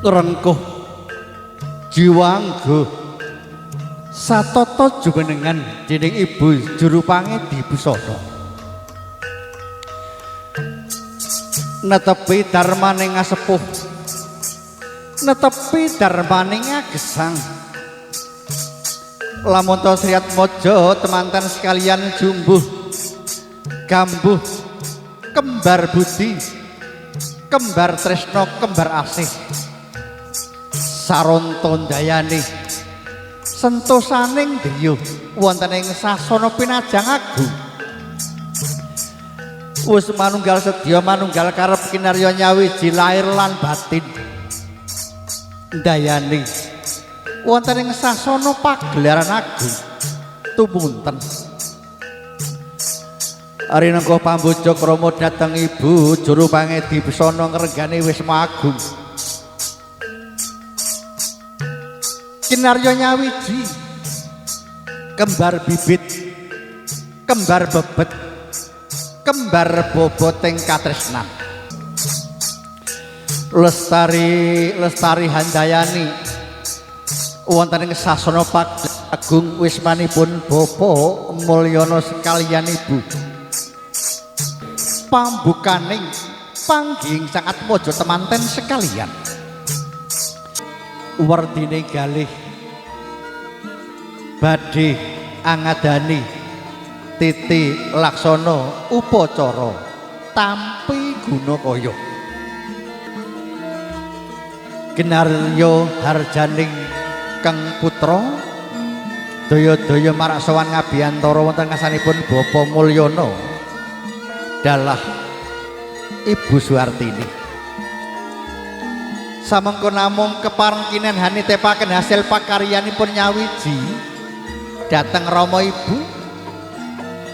rengkuh jiwanggo satata jumenengan dening Ibu Juru Pangedi Busana netepi darmaning asepuh netepi darmaning agesang lamun to Sriat Mojo temanten sekalian jumbuh gambuh kembar budi kembar tresno kembar asih saronton dayane sentosaning driya wonten ing sasana pinajang agung wis manunggal sedya manunggal karep kinarya nyawiji lair lan batin dayane wonten ing sasana pagelaran agung tumunten ari nengko pambojo krama dhateng Ibu Juru Pangedi Busana ngregane Wisma Agung kinarya nyawiji kembar bibit kembar bebet kembar boboting katresnan lestari handayani wonten ing sasana agung wismanipun Bapak Mulyana sekalian Ibu pambukaning pangging sangat mojo temanten sekalian werdine galih badhe angadani titi laksana upacara tampi gunakaya kinarya harjaning Kang Putra daya-daya maraksawan ngabiyantara wonten ngasanipun Bapak Mulyana dalah Ibu Suartini samengko namung keparengkinen hanitepaken hasil pakaryanipun nyawiji dhateng Rama Ibu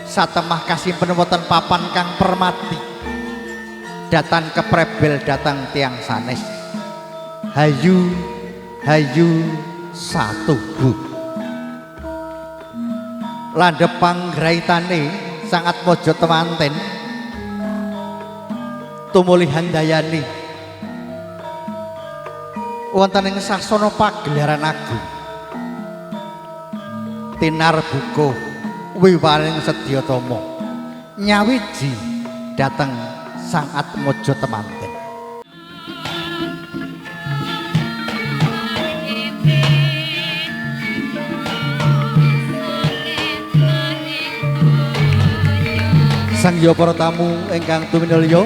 satemah kasimpen wonten papan kang permati datang keprebel datang tiang sanes hayu hayu satuhu landhep panggraitane sangat mojo temanten tumuli handayani wonten ing sasana pagelaran agung tinar buka wiwaring sedyatama nyawiji dhateng sangat mojo temanten sangya para tamu ingkang tuminulya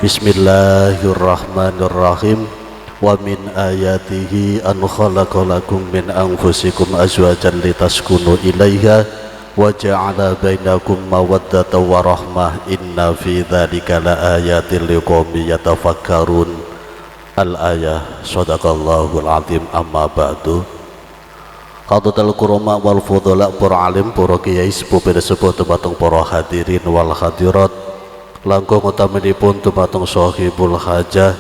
Bismillahirrahmanirrahim. Wa min ayatihi an khalaqalakum min anfusikum azwajan litaskunu ilaiha wa ja'ala bainakum mawaddatan wa rahmah inna fi dzalika laayatin liqaumin yatafakkarun. Al-ayah. Shadaqallahul azim. Amma ba'du. Qadatul kurama wal fudhala para alim para kiai sepuh sepuh dumateng para hadirin wal hadirat langkung utaminipun dumateng sahibul hajah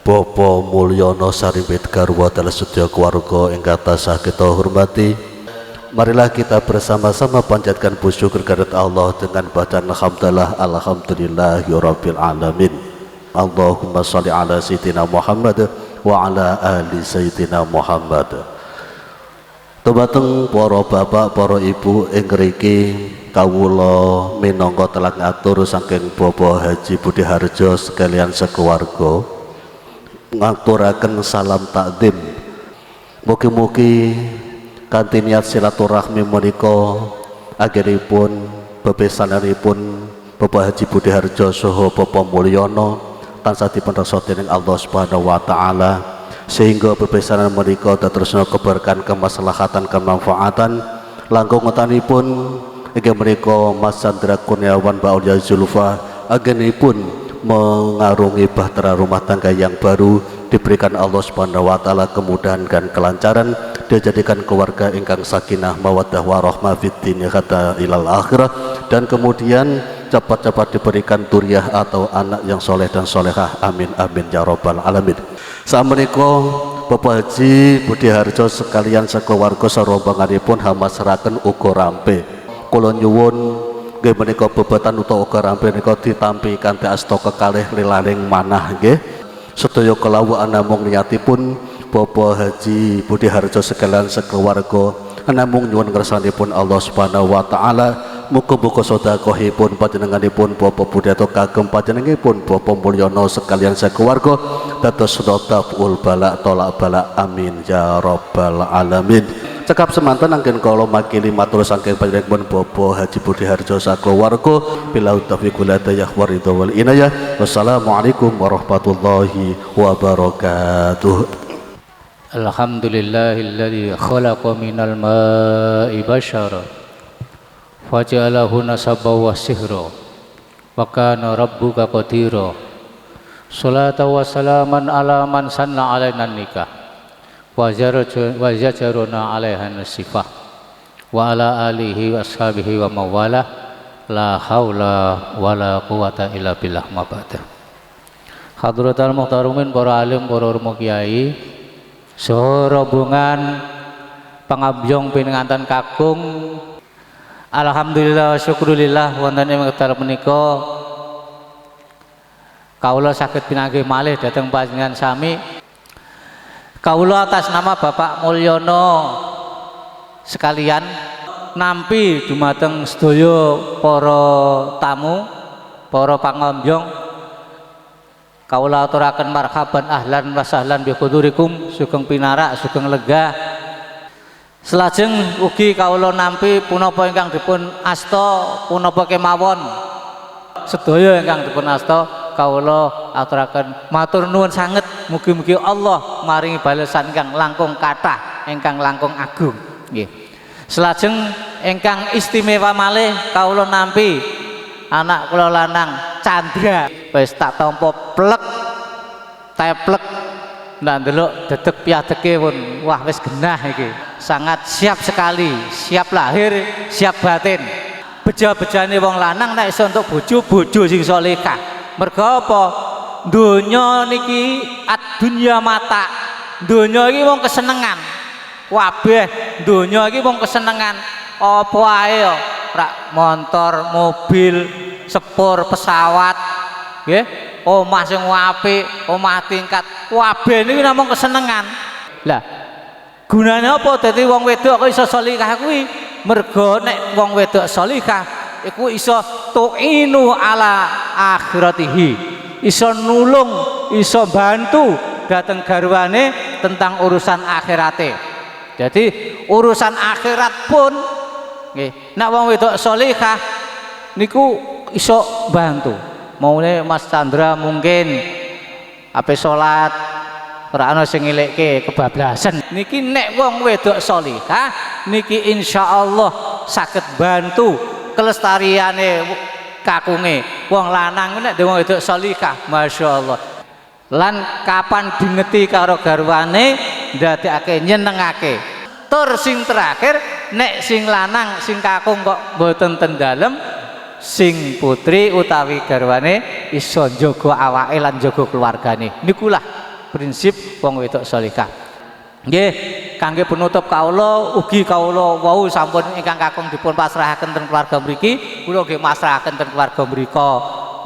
Bapak Mulyono Sarimbit garwa dalah sedaya keluarga ingkang tansah kita hormati. Marilah kita bersama-sama panjatkan puji syukur kehadirat Allah dengan bacaan alhamdulillah alhamdulillahirabbil alamin. Allahumma shalli ala sayyidina Muhammad wa ala ali sayyidina Muhammad. Dumateng para bapak, para ibu ing ngriki kawula minangka telah ngatur saking Bapak Haji Budi Harjo sekalian sekeluarga ngaturaken salam takdim. Mugi-mugi kanthi niat silaturahmi menika akhiripun bebesananipun Bapak Haji Budi Harjo saha Bapak Mulyono tansah dipun reksa dening Allah Subhanahu wa taala sehingga bebesanan menika dadosa keberkahan, kemaslahatan, kemanfaatan langkung ngotanipun inggih menika Mas Chandra Kurniawan Ba'ulya Zulfa agenipun mengarungi bahtera rumah tangga yang baru diberikan Allah Subhanahu wa taala kemudahan dan kelancaran, dijadikan keluarga ingkang sakinah mawaddah warahmah fid dunya hatta ilal akhirah, dan kemudian cepat-cepat diberikan duriah atau anak yang soleh dan solehah, amin amin ya rabbal alamin. Samenika Bapak Haji Budi Harjo sekalian sekeluarga sarombanganipun hamasraken uga rampe. Kula nyuwun nggih menika bebetan utawa uga rampe nika ditampi kanthi asta kekalih lilaning manah nggih. Sedaya kelawuhan namung niatipun Bapak Haji Budi Harjo sekalian sekeluarga namung nyuwun ngersanipun Allah Subhanahu wa taala. Muga-muga sedekahipun panjenenganipun Bapak Budi Harjo kagem panjenenganipun Bapak Mulyono sekalian sekeluarga dados sedotapul bala tolak bala, amin ya rabbal alamin. Cekap semanten anggen kala makili matur saking panjenenganipun Bapak Haji Budi Harjo sakeluarga bila taufiq wal hidayah waridho wal inayah. Wassalamualaikum warahmatullahi wabarakatuh. Alhamdulillahilladzi khalaqa minal ma'i basyara faja'alahu nasaba wa sihra wa kana rabbuka qadira. Salatu wa salaman ala man sanna alaina nikah wa zajaruna alaiha nasifah wa ala alihi wa ashabihi wa mawala la haula wa la quwata illa billah ma ba'da. Hadratul muhtarumin para alim, para urma kiai, saha rombongan pangambyong pinanganten kakung, alhamdulillah syukurillah wonten ing wekdal menika kawula saged pinanggih malih dhateng panjenengan sami. Kawula atas nama Bapak Mulyono sekalian nampi dumateng sedaya para tamu, para pangambyong, kawula aturaken marhaban ahlan wa sahlan bi hudurikum, sugeng pinarak, sugeng lega. Selajeng ugi kawula nampi punapa ingkang dipun asta, punapa kemawon sedaya ingkang dipun asta kawula aturaken matur nuwun sanget. Mugi-mugi Allah maringi balesan ingkang langkung kathah, ingkang langkung agung nggih. Selajeng ingkang istimewa malih kawula nampi anak kula lanang Chandra wis tak tampa plek teplek ndak ndelok dedeg piadeke pun wah wis genah iki. Sangat siap sekali, siap lahir, siap batin. Beja-bejane wong lanang nek iso entuk bojo sing salehah. Mergo apa? Donya niki ad-dunya mata. Donya iki wong kesenengan. Kabeh donya iki wong kesenengan. Apa ae yo, rak motor, mobil, sepur, pesawat, nggih. Omah sing apik, omah tingkat, kabeh niku namung kesenengan. Lah, gunane apa dadi wong wedok kok iso salihah kuwi? Mergo nek wong wedok salihah iku iso tu'inu ala akhiratihi, iso nulung, iso bantu dateng garwane tentang urusan akhirate. Jadi urusan akhirat pun nggih, nek wong wedok salihah niku iso bantu. maune Mas Chandra mungkin ape salat ora ana sing ngelekke kebablasan. Niki nek wong wedok salihah niki insyaallah saged bantu kelestariane kakunge wong lanang nek wong wedok salihah masyaallah. Lan kapan dingeti karo garwane ndadekake nyenengake. Tur sing terakhir nek sing lanang sing kakung kok mboten ten dalem sing putri utawi garwane iso njaga awake lan njaga keluargane. Nikulah prinsip wong wedok salihah. Nggih, kangge penutup kawula ugi kawula wau sampun ingkang kakung dipun pasrahaken ten keluarga mriki, kula nggih masrahaken ten keluarga mrika.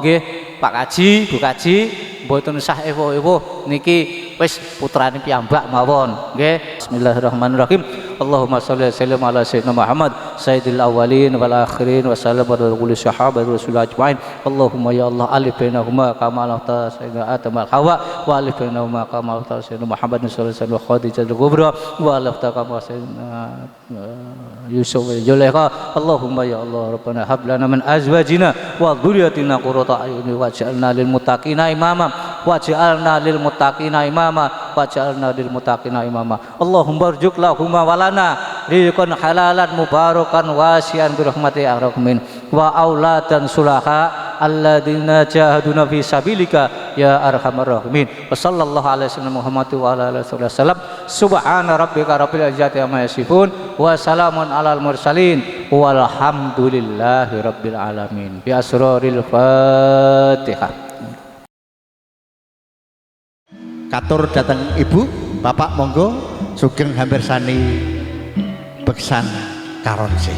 Nggih, Pak Kaji, Bu Kaji, mboten sah ewo-ewo niki wis putrane piyambak mawon. Nggih, bismillahirrahmanirrahim. Allahumma shalli ala sayyidina Muhammad sayyidil awwalin wal akhirin wa sallam ala kulli sahabat rasul ajmain. Allahumma ya Allah alif bainahuma kama alafta sayyidina Adam al Hawa wa alif bainahuma kama alafta sayyidina Muhammad sallallahu alaihi wasallam Khadijah al Kubra wa alafta kama sayyidina Yusuf al Zulaikha. Allahumma ya Allah rabbana hab lana min azwajina wa dhurriyyatina qurrata a'yun waj'alna lil muttaqina imama waj'alna lil muttaqina imama waj'alna lil muttaqina imama. Allahumma arzuq lahum walana rizqan halalan mubarakan wasi'an bi rahmati arhamin wa auladan sulaha alladzina jahaduna fi sabilika ya arhamar rahimin. Wa sallallahu alaihi wasallam Muhammad wa ala alihi wasallam. Subhana rabbika rabbil izzati amma yasifun wa salamun alal mursalin walhamdulillahi rabbil alamin. Bi asraril Fatihah. Katur dateng Ibu, Bapak monggo sugeng hampir sani beksan karon sih.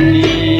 Bye.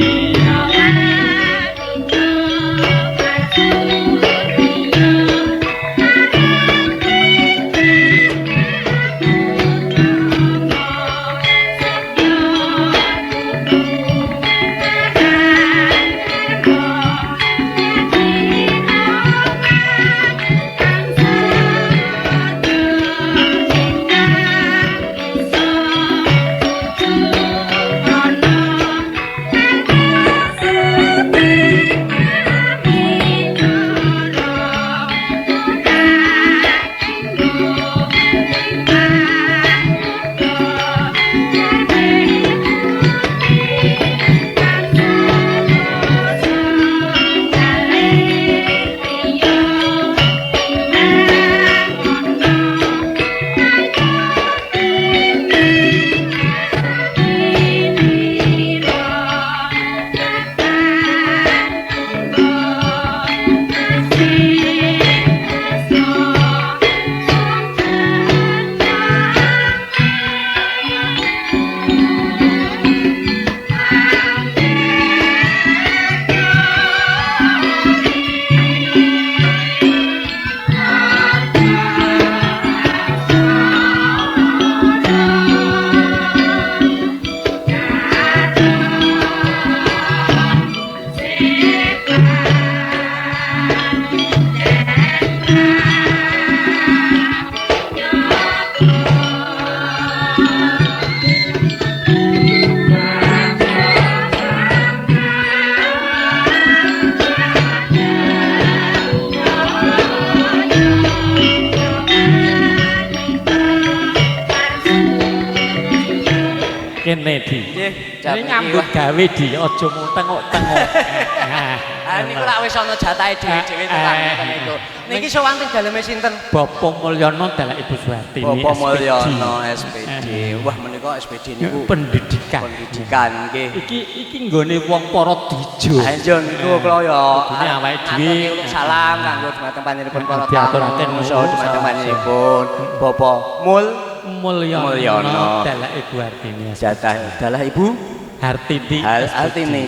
nggih. Jadi nyambut gawe di aja mung tengok-tengok. Ah niku lak wis ana jatahe dhewe-dhewe tekan niku. Niki sowan teng daleme sinten? Bapak Mulyono dalek Ibu Suwartini. Bapak Mulyono SPD. Wah menika SPD niku pendidikan. Pendidikan nggih. Iki nggone wong para dijo. Ha iya niku kula ya Dene awake dhewe salam kanggo dumateng panjenengan para tamu. diaturaken Dumateng panjenengan Bapak Mulyono Mulyono. dalek Ibu Hartini. Jatah adalah Ibu Hartini. Hartini.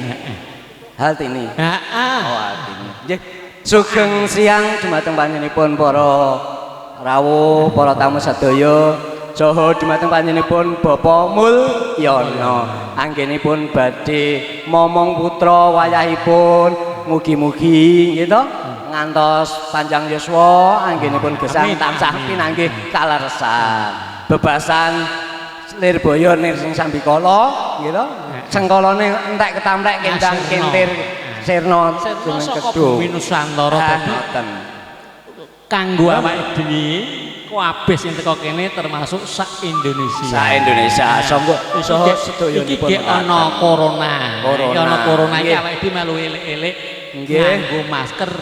Hartini. Heeh. Oh Hartini. Nggih. Sugeng siang dumateng panjenenganipun para rawuh, para tamu sedaya. Saha dumateng panjenenganipun Bapak Mulyono. Anggenipun badhe momong putra wayahipun. Mugi-mugi nggih to ngantos panjang yuswa anggenipun gesang tansah pinanggih kaleresan. Bebasan Lirboyo nirsing sambikala nggih to. Sengkolane entek ketamrek kendang kentir sirna Saka bumi Nusantara dadi kanggo awake dhewe kabeh sing teko kene termasuk sak Indonesia. Sak Indonesia sanggo iso Iki sedoyonipun ana corona. Iki ana corona iki awake dhewe melu elek-elek nganggo masker.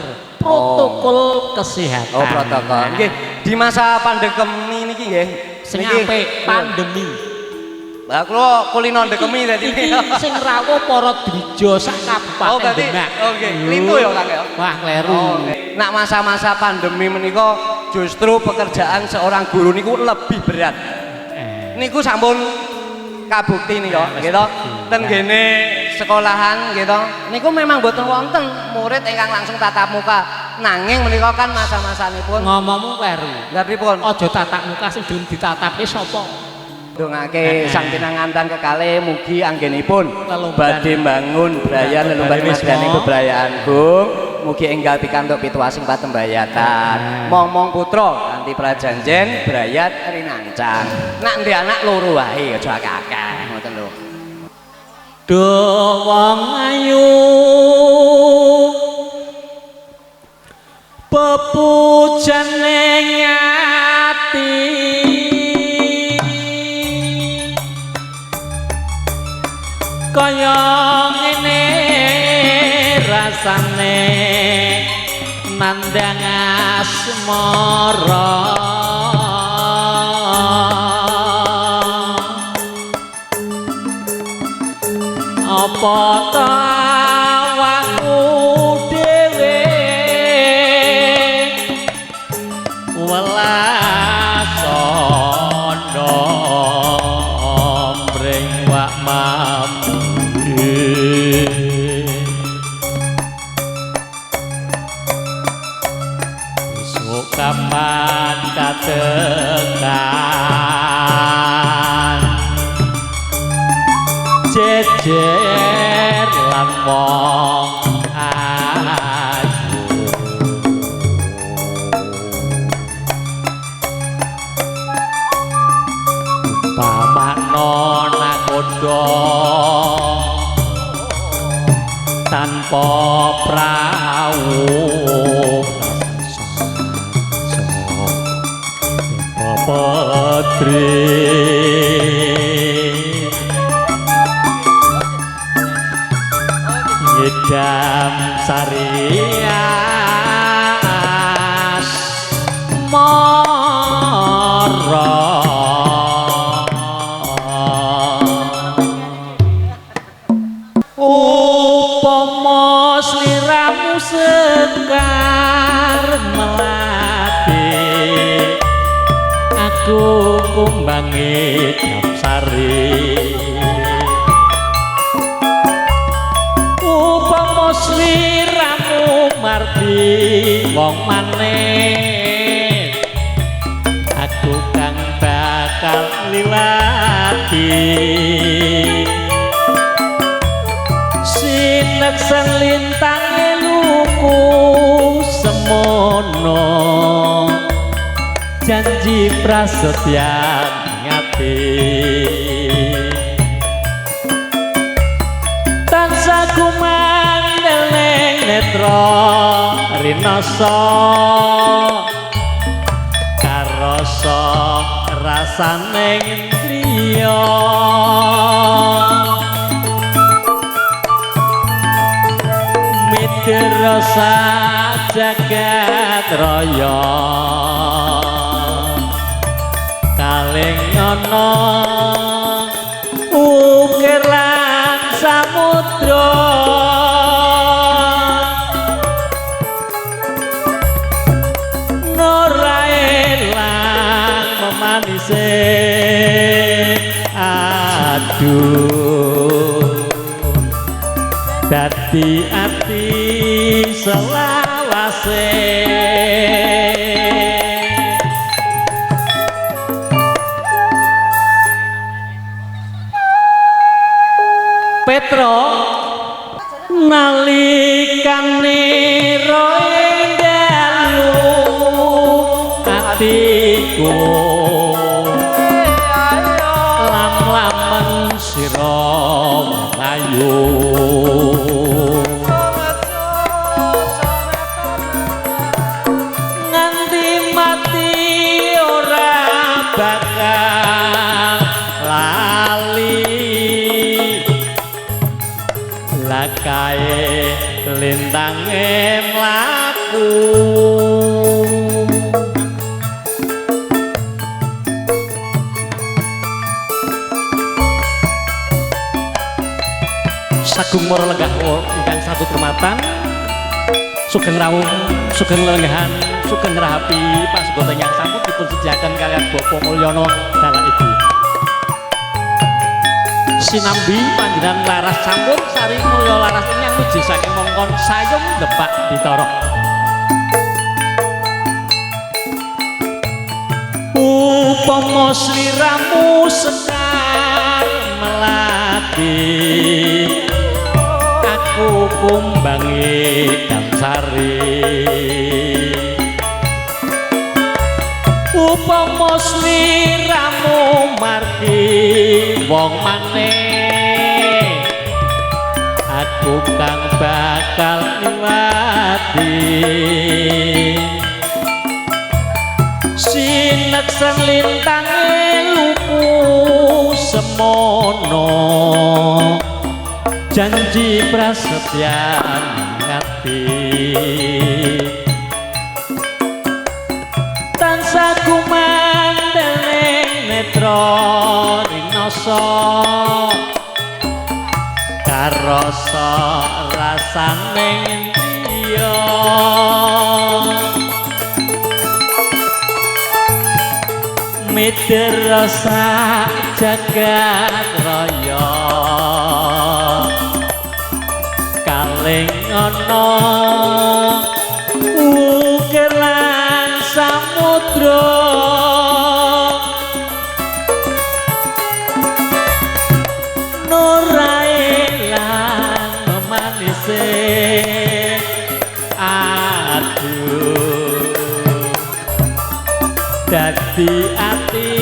Protokol kesehatan. Oh protokol. Nggih, di masa pandemi niki nggih Sing apik pandemi. Lah kula kulino ndekemi dadi Sing rawuh para drijo sak Oh kabupaten berarti Demak. oke, klintu ya Kang ya. Wah, kleru. Oh, nak masa-masa pandemi menika justru pekerjaan seorang guru niku lebih berat. Niku sampun kabukti nih kok, gitu. Ten gene sekolahan gitu. Niku memang boten wonten murid ingkang langsung tatap muka. Nanging menika kan masa-masanipun Ngomongmu kleru. lha pripun? Aja tatap muka sing durung ditatapi sapa? Dongake sang pinangantan kekalih mugi anggenipun Lelumban. badhe mbangun braya lelumban masdane bebrayaan Gung. Mugi enggal pikantuk pituasing patembayatan. Momong putra kanthi prajanjen brayat rinancang. Nak ndek anak loro wae aja akeh-akeh ngoten lho. Duh wong ayu pepujan ning ati kaya ngene rasane nandang asmara apa ta awakku dhewe welas ana mring wak mamune esuk kapan katekan jejer lan wong ayu pamakno nakoda tanpa prawu Petri Ngedam sarias mara upama sliramu sekar melati aku kumbangi Damsari upama sliramu mardi wong maneh aku kang bakal liwati sineksen lintang eluku semono janji prasetya ngati tansah kumandel ning netra rinasa karasa rasane liya rasa jagat raya kaling ana ukir lan samudra norae lan memanise aduh dadi ati selawase Petro nalikane roe dalu atiku lam-lamen sira ayu nganti mati ora bakal lali lakae lintange mlaku Sagung Mara Lenggah ingkang satu kematan sugeng rawuh sugeng lenggahan sugeng rahapi pasugata yang sampun dipun sediaken kalian Bapak Mulyana dalah Ibu sinambi panjenengan laras sampun sari mulya laras ingkang nuju saking mongkon sayung depak ditara upama sliramu sekar melati aku kumbangi damsari upama sliramu margi wong maneh aku kang bakal niwati sineksen lintange luku semono janji prasetyan ngati tansah kumandheling netra rinasa karasa rasaning iya mitir rasa jagat raya kaling ana ukir lan samudra norae lan memanise aduh dadi ati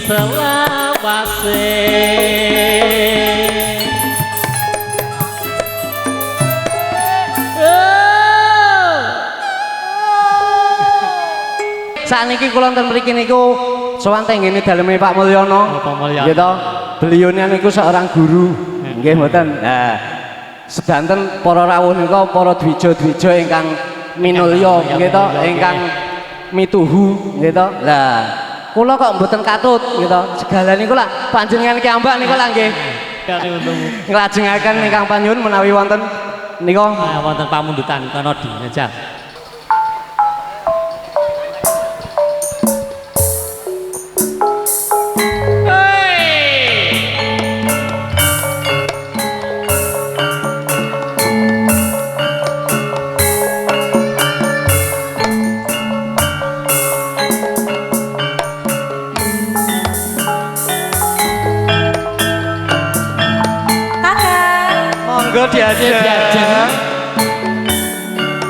selawase Sakniki kula wonten mriki niku sowan tenggene daleme Pak Mulyana. Pak Mulyana. Nggih to. Beliaunya niku seorang guru. Nggih mboten. Nah, sedanten para rawuh nika para dwija-dwija ingkang minulya nggih to, ingkang mituhu nggih to. Lah, kula kok mboten katut nggih to. Segala niku lak panjenengan kiambak niku lak nggih. Nglajengaken ingkang panyuwun menawi wonten nika wonten pamundutan kana dinajal. Diajeng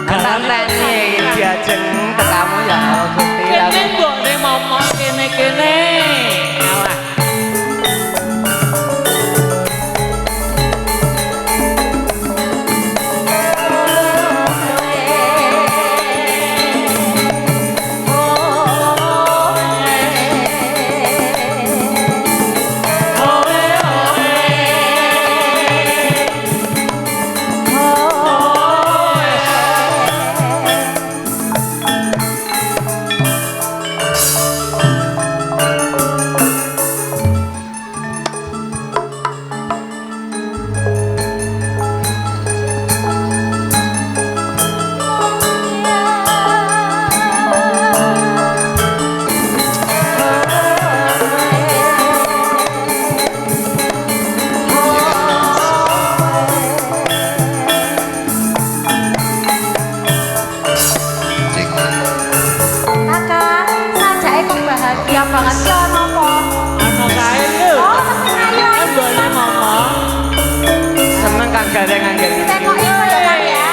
karantene diajeng tekamu ya Gusti kene mbok ne momong kene-kene alah Anggareng anggareng. Tengok iku ya Kang ya.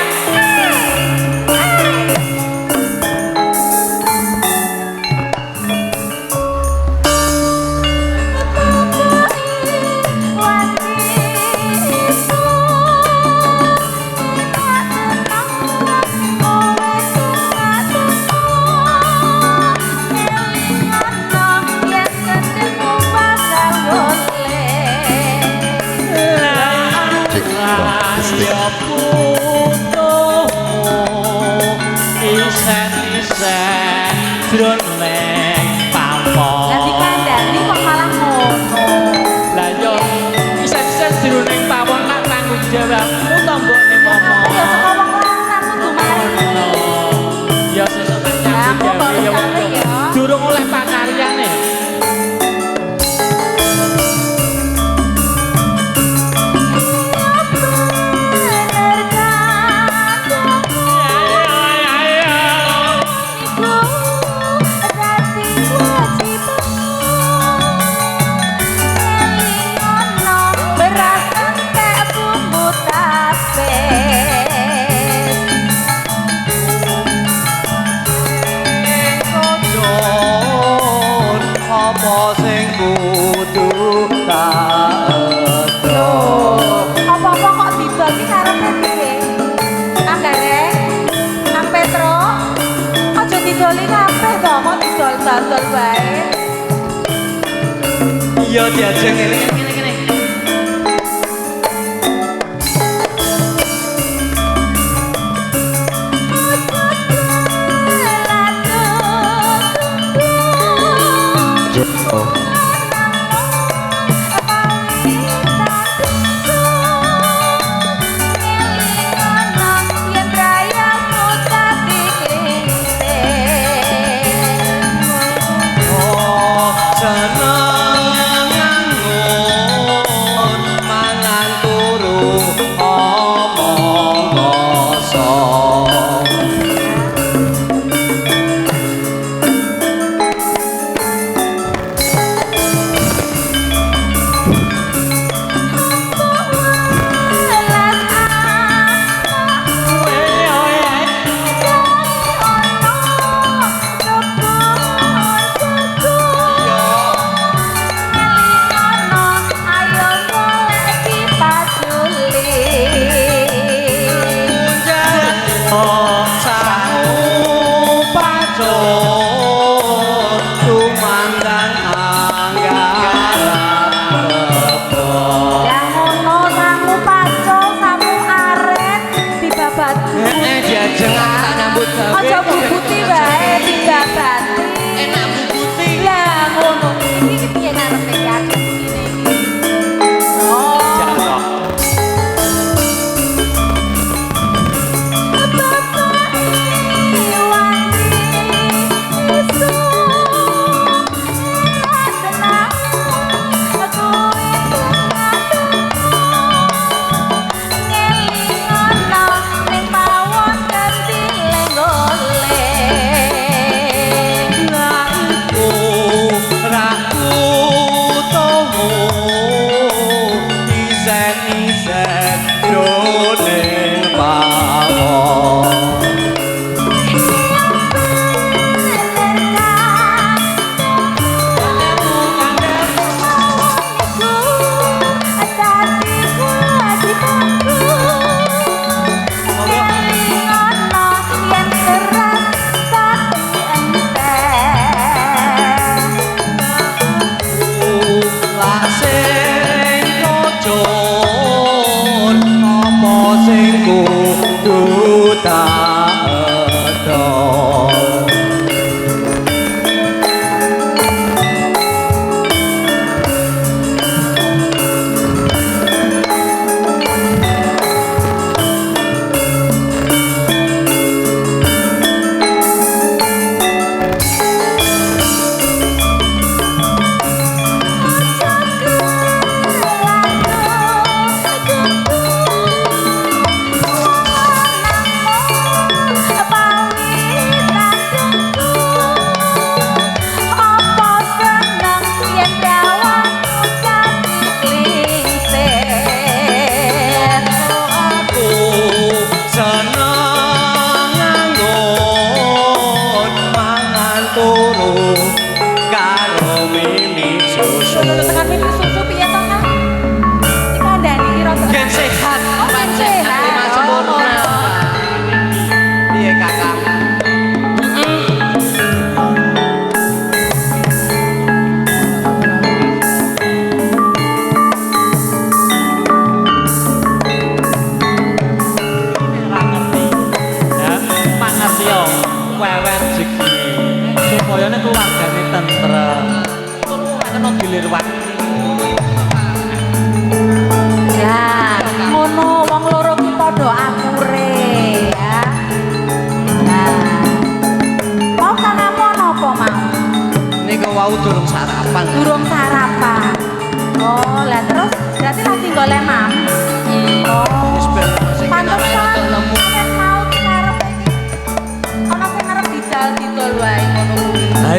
Jroning pamor. Lah dikandani kok malah ngono. Lah yo isen-isen jroning pamor nak tanggung jawabmu to mbok ning ngomong. Ya saka wong lanang kudu mari. Ya sesuk tak Ya, aku tanggung baru jawab sampe ya. durung oleh pangaryane. Apa sing kudu tak edo. Apa-apa kok didol ki karepe piye? Kang Gareng, Kang Petro, aja didoli kabeh to, kok didol-dol wae. Iya diajeng ngene. Aja bubuti wae tiga bati. Enak bubuti. Lah ngono iki piye karepe ya ngene iki. Jatuh. Thank you.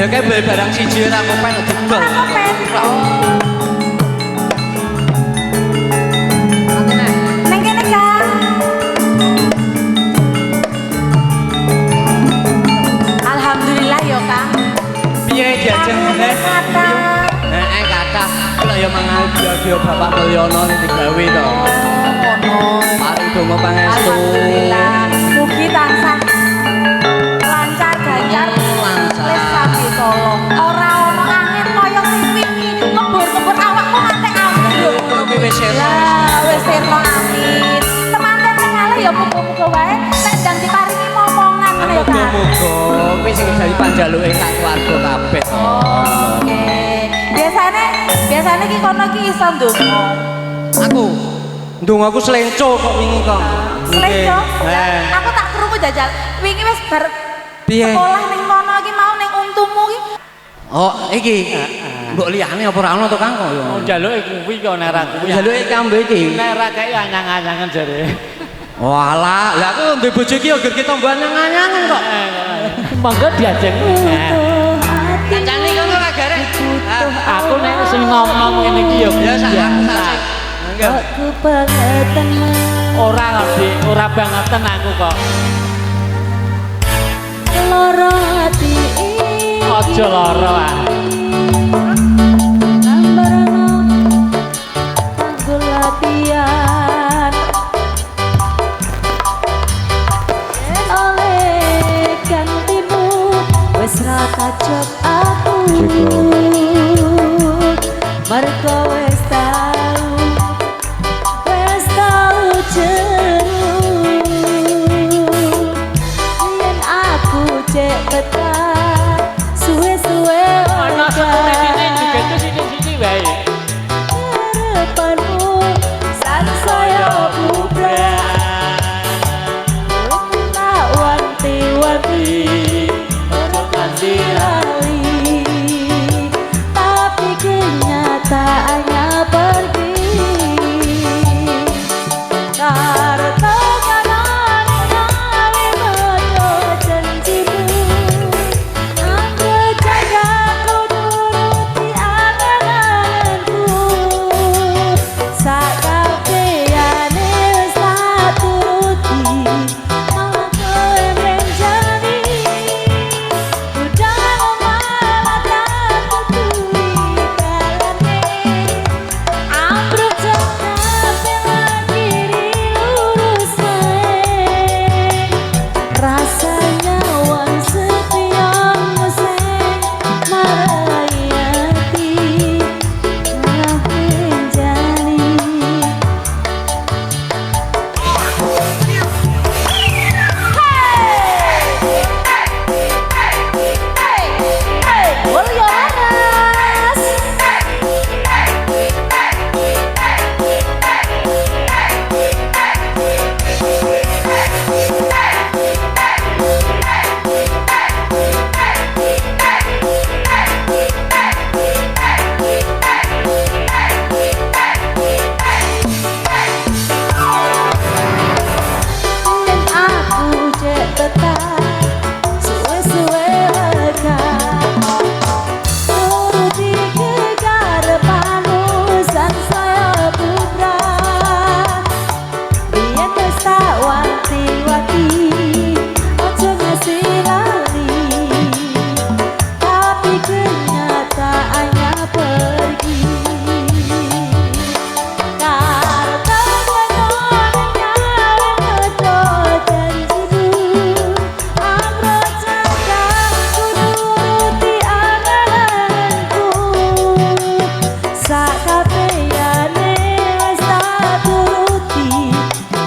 Ya kayak beli barang siji ora kopen didol. Neng kene Kang. Alhamdulillah yo Kang. Piye jajane? Kata. Kata kula ya mangal biyo Bapak Mulyono ning digawe to. Ngono. Paring donga pangestu. Alhamdulillah. Mugi tansah lancar gancar. Lancar. Les sami tolong. Ora ono angin kaya sing wingi ngebur-ngebur awakku nganti ambruk. Ngono ki wis Lah wis sirna amin. Temanten ngale ya muga-muga wae nek ndang diparingi momongan ngono ya Kang. Muga-muga kuwi sing dadi panjaluke sak keluarga kabeh. Oke. Biasane ki kono ki iso ndonga. Aku ndongaku slenco kok wingi kok. Slenco? Heh. Aku tak krungu jajal. Wingi wis bar Piye? sekolah ning kono ki mau ning untumu ki. Oh, iki. Mbok liyane apa ora ono to Kang kok ya? Njaluke kuwi kok nek ra kuwi. Njaluke kambe iki. Nek ra kaya anyang-anyangan jare. Walah, lah aku ndek bojo iki ya ger kita mbok anyang-anyangan kok. Monggo diajeng. Kancane kono ra garek. Aku nek sing ngomong ngene iki ya Ya sak biasa. Enggak. Aku pengen Ora ngerti, ora bangetan aku kok. loro ati Aja lara ah. Nambarno aku latihan Yen oleh gantimu wis ra kacok aku Mergo wis tau jeru Yen aku cek betah suwe-suwe Ana sakune juga itu sini-sini wae. harapanmu sansaya bubrah tak wanti-wanti ora nganti lali tapi kenyataannya pergi karena kanan kali medo janjimu aku jaga ku turuti angan-anganku sakabehane wis tak turuti malah kowe menjadi udah malah tak tutui kalane ambruk kabeh lagi lurus rasanya wan sepion meseng marayati malah menjadi Mulyo Laras Dan aku cek tetap suwe-suwe lega turuti kegarepanmu sansaya bubrah biyen wis tak wanti-wanti ojo ngasih lali tapi kenyataannya pergi karena kenyataannya medo janjimu amro jaga ku nuruti angan-anganku sakabehane wis tak turuti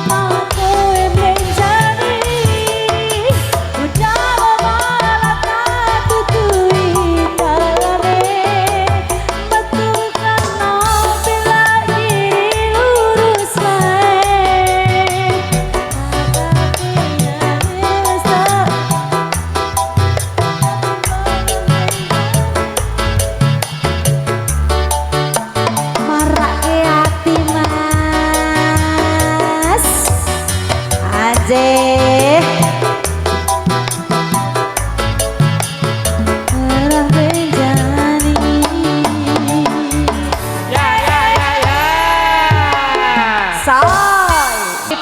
malah kowe menjadi udah malah tak tutui kalane betulkan bila kiri lurus wae sakabehane wis tak marake ati mas aje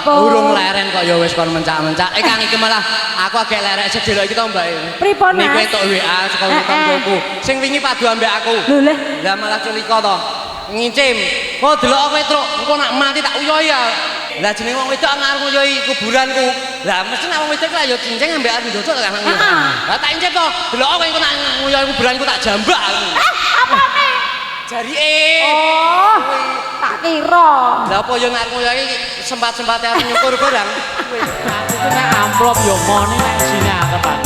Pripun? Urung leren kok ya wis kon mencak-mencak. Kang iki malah aku agak lerek sedih lho iki to Mbak. Pripun, Mas? Niku entuk WA saka tanggoku. Sing wingi padu ambek aku. Lho le. Lah malah culika to. Ngicim. Kok delok kowe truk, engko nak mati tak uyoi ya. Lah jenenge wong wedok ngarep nguyoi kuburanku. Lah mesti nek wong wedok lah ya cincin ambek arep ndodok kan. Lah tak incip to. Delok kowe engko nak nguyoi kuburanku tak jambak. Apane? Jarike. Oh. Tak kira. Lah apa yo ngarep nguyoi sempat-sempate arep nyukur barang. Aku nek amplop yo mone nek isine akeh Pak.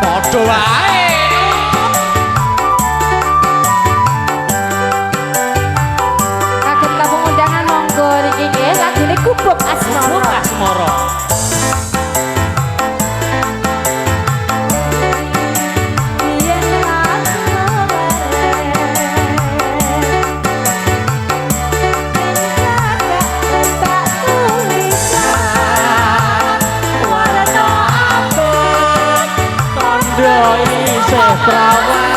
Padha wae. Kagem tamu undangan monggo niki nggih lagine Gubuk Asmara. Asmara. Isih prawan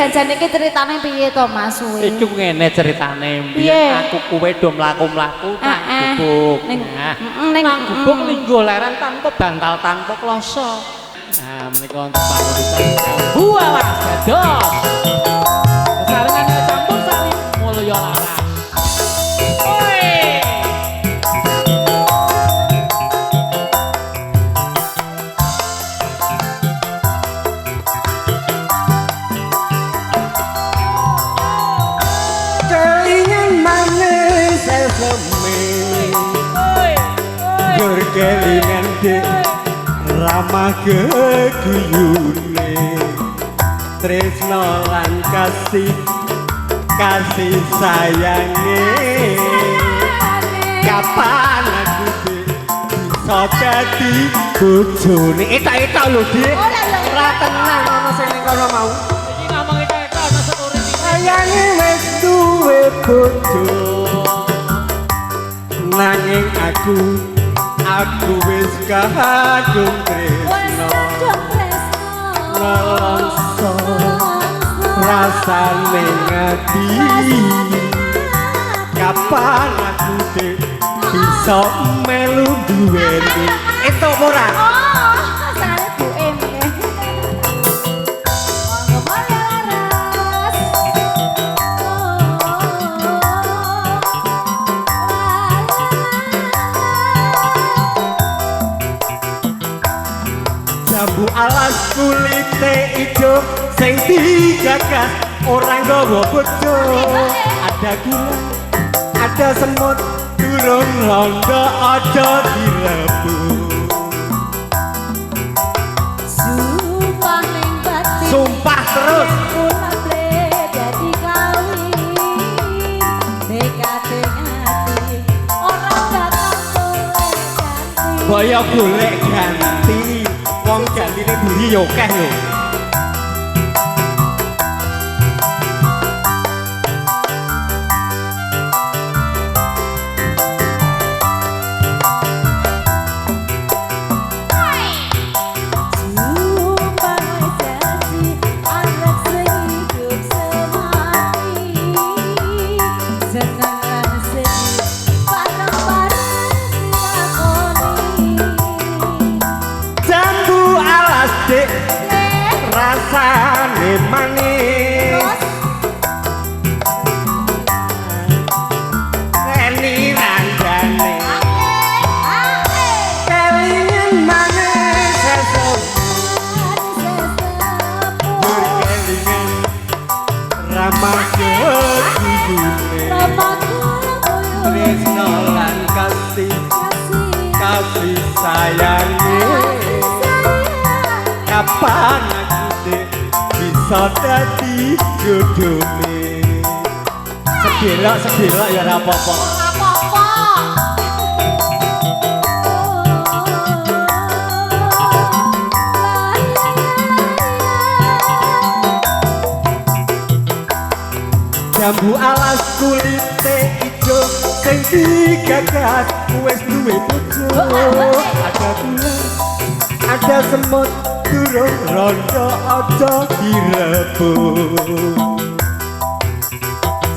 janjan iki ceritane piye to Mas suwe? Iki ngene ceritane Piye? mbiyen aku kuwe do mlaku-mlaku tak gubuk. Nah, Ning gubuk linggo leren tanpa bantal tanpa kloso. Nah, menika wonten pangurusan buah dados. Saringan campur sari mulya laras. Oi! Kelingan manis sesame Gergelingan dek ramah geguyune Tresno lan kasih sayange Kapan aku dek bisa dadi bojone Eta-eta lho dek Ora tenang ana sing ning kono mau Iki ngomong eta ana sekuriti. sayange wis duwe bojo nanging aku wis kadung tresno nelongso rasane ngati kapan aku dek bisa melu duweni itu ora Oh, sare Bu Em. Monggo mulya laras. jambu alas kulite ijo sing digagas orang gawa bojo ada gula ada semut durung rondo aja direbut Sumpah ning batin. sumpah terus Kula ble dadi kawin. Dekate ati ora bakal ganti. boyo golek ganti wong gantine buri yo akeh lho Sumpah wis janji arep sehidup semati. Seneng lan sedih bareng-bareng dilakoni. jambu alas dek Eh, rasane manis Reni randane kelingan manis sesuk berkelingan ramah geguyune tresno lan kasih sayange kapan aku dek bisa dadi jodone sedelok ya ora apa-apa jambu alas kulite ijo sing digagas wis duwe bojo ada gula ada semut durung rondo aja direbut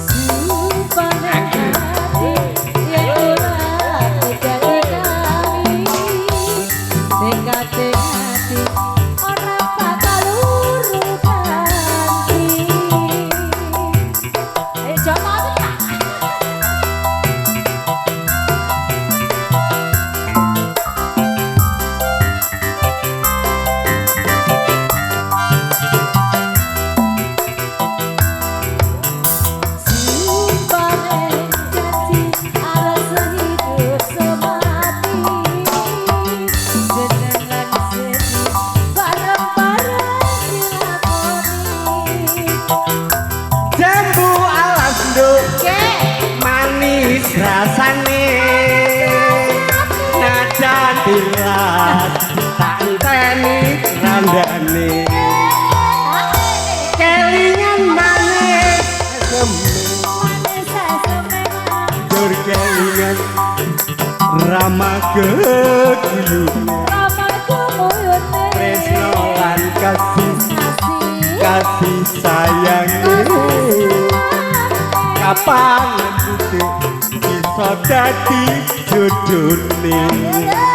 Sumpah ning hati yen ora dadi kawin. Dekate ati ora bakal urung ganti. Jono tak jambu alas nduk manis rasane najan tilas tak enteni randane kelingan manis dur kelingan ramah geguyune tresno lan kasih sayang iso dadi judune